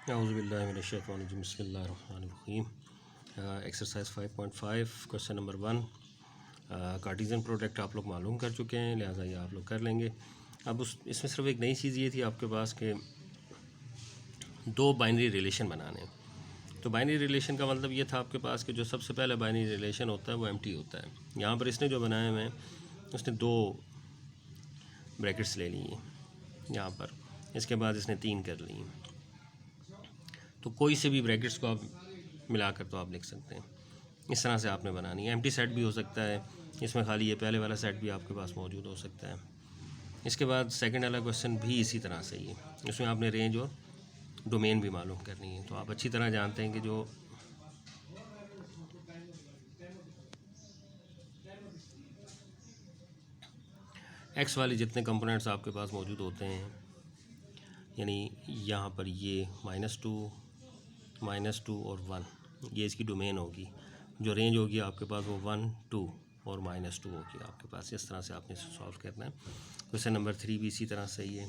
औज़ुबिल्लाहिमिनश्शैतानिर्रजीम बिस्मिल्लाहिर्रहमानिर्रहीम। Exercise 5.5 question number 1। Cartesian product आप लोग मालूम कर चुके हैं, लिहाजा ये आप लोग कर लेंगे। अब इसमें सिर्फ एक नई चीज़ ये थी आपके पास के दो बाइनरी रिलेशन बनाने हैं। तो बाइनरी रिलेशन का मतलब ये था आपके पास कि जो सबसे पहले बाइनरी रिलेशन होता है वो एम्प्टी होता है। यहाँ पर इसने जो बनाए हुए हैं उसने दो ब्रैकेट्स ले लिए यहाँ पर, इसके बाद इसने 3 कर लिए। तो कोई से भी ब्रैकेट्स को आप मिलाकर तो आप लिख सकते हैं। इस तरह से आपने बनानी है। एम्प्टी सेट भी हो सकता है, इसमें खाली ये पहले वाला सेट भी आपके पास मौजूद हो सकता है। इसके बाद सेकंड वाला क्वेश्चन भी इसी तरह से ही है, इसमें आपने रेंज और डोमेन भी मालूम करनी है। तो आप अच्छी तरह जानते हैं कि जो एक्स वाले जितने कंपोनेंट्स आपके पास मौजूद होते हैं, यानी यहाँ पर ये -2 और 1, ये इसकी डोमेन होगी। जो रेंज होगी आपके पास वो 1, 2 और -2 होगी आपके पास। इस तरह से आपने सॉल्व करना है। क्वेश्चन नंबर 3 भी इसी तरह से ही है।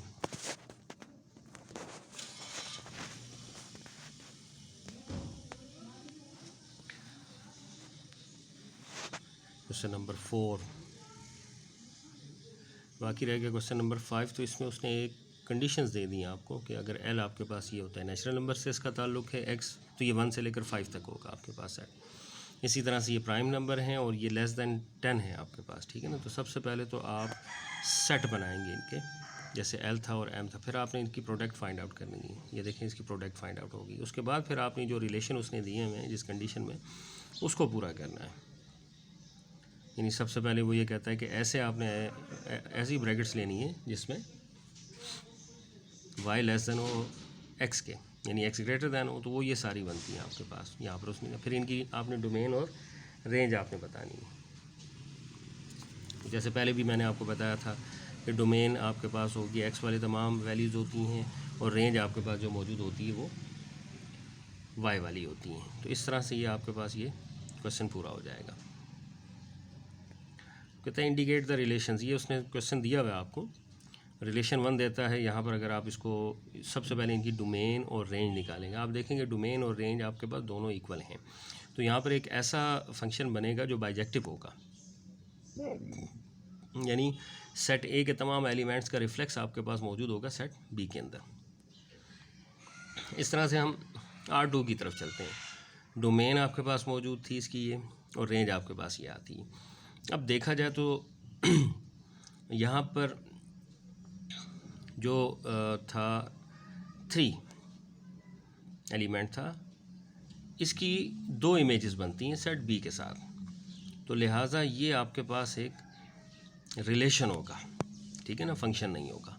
क्वेश्चन नंबर 4 बाकी रह गया। क्वेश्चन नंबर 5, तो इसमें उसने एक कंडीशंस दे दी हैं आपको कि अगर एल आपके पास ये होता है, नेचुरल नंबर से इसका ताल्लुक है एक्स, तो ये 1 से लेकर 5 तक होगा आपके पास सेट। इसी तरह से ये प्राइम नंबर हैं और ये लेस दैन 10 है आपके पास, ठीक है ना। तो सबसे पहले तो आप सेट बनाएंगे इनके, जैसे एल था और एम था। फिर आपने इनकी प्रोडक्ट फाइंड आउट करनी है। ये देखें, इसकी प्रोडक्ट फाइंड आउट होगी। उसके बाद फिर आपने जो रिलेशन उसने दिए हुए हैं जिस कंडीशन में, उसको पूरा करना है। यानी सबसे पहले वो ये कहता है कि ऐसे आपने ऐसी ब्रैकेट्स लेनी है जिसमें y लेस दैन हो x के, यानी x ग्रेटर दैन हो, तो वो ये सारी बनती हैं आपके पास यहाँ पर उसमें। फिर इनकी आपने डोमेन और रेंज आपने बतानी है। जैसे पहले भी मैंने आपको बताया था कि डोमेन आपके पास होगी, x वाले तमाम वैल्यूज़ होती हैं, और रेंज आपके पास जो मौजूद होती है वो y वाली होती हैं। तो इस तरह से ये आपके पास ये क्वेश्चन पूरा हो जाएगा। कहते हैं इंडिकेट द रिलेशंस। ये उसने क्वेश्चन दिया हुआ है आपको, रिलेशन 1 देता है। यहाँ पर अगर आप इसको सबसे पहले इनकी डोमेन और रेंज निकालेंगे, आप देखेंगे डोमेन और रेंज आपके पास दोनों इक्वल हैं। तो यहाँ पर एक ऐसा फंक्शन बनेगा जो बाइजेक्टिव होगा, यानी सेट ए के तमाम एलिमेंट्स का रिफ्लेक्स आपके पास मौजूद होगा सेट बी के अंदर। इस तरह से हम R2 की तरफ चलते हैं। डोमेन आपके पास मौजूद थी इसकी ये, और रेंज आपके पास ये आती है। अब देखा जाए तो यहाँ पर जो था 3 एलिमेंट था, इसकी 2 इमेजेस बनती हैं सेट बी के साथ। तो लिहाजा ये आपके पास एक रिलेशन होगा, ठीक है ना, फंक्शन नहीं होगा।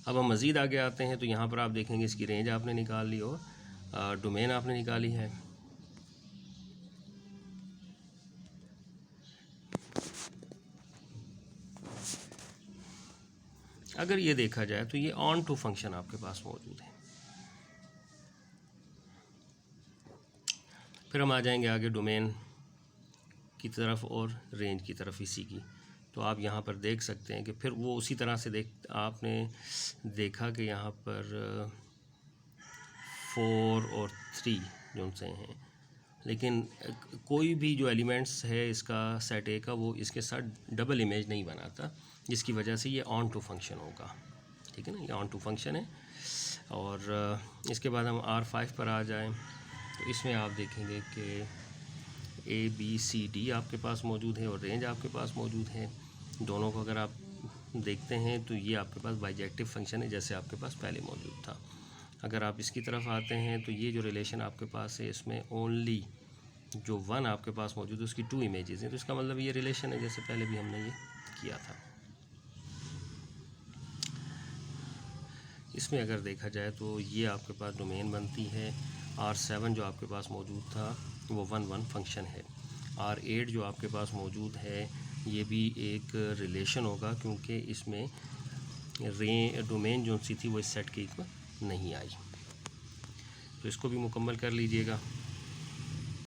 अब हम मज़ीद आगे आते हैं तो यहाँ पर आप देखेंगे इसकी रेंज आपने निकाल ली और डोमेन आपने निकाली है। अगर ये देखा जाए तो ये ऑन टू फंक्शन आपके पास मौजूद है। फिर हम आ जाएंगे आगे डोमेन की तरफ और रेंज की तरफ इसी की। तो आप यहाँ पर देख सकते हैं कि फिर वो उसी तरह से आपने देखा कि यहाँ पर 4 और 3 जो से हैं, लेकिन कोई भी जो एलिमेंट्स है इसका सेट ए का, वो इसके साथ डबल इमेज नहीं बनाता, जिसकी वजह से ये ऑन टू फंक्शन होगा, ठीक है ना। ये ऑन टू फंक्शन है। और इसके बाद हम R5 पर आ जाएं तो इसमें आप देखेंगे कि ABCD आपके पास मौजूद है और रेंज आपके पास मौजूद है। दोनों को अगर आप देखते हैं तो ये आपके पास बाइजेक्टिव फंक्शन है जैसे आपके पास पहले मौजूद था। अगर आप इसकी तरफ आते हैं तो ये जो रिलेशन आपके पास है, इसमें ओनली जो 1 आपके पास मौजूद है उसकी 2 इमेजेस हैं। तो इसका मतलब ये रिलेशन है जैसे पहले भी हमने ये किया था। इसमें अगर देखा जाए तो ये आपके पास डोमेन बनती है। R7 जो आपके पास मौजूद था वो 1, 1 फंक्शन है। R8 जो आपके पास मौजूद है ये भी एक रिलेशन होगा, क्योंकि इसमें डोमेन जो सी थी वो इस सेट के इक्वल नहीं आई। तो इसको भी मुकम्मल कर लीजिएगा।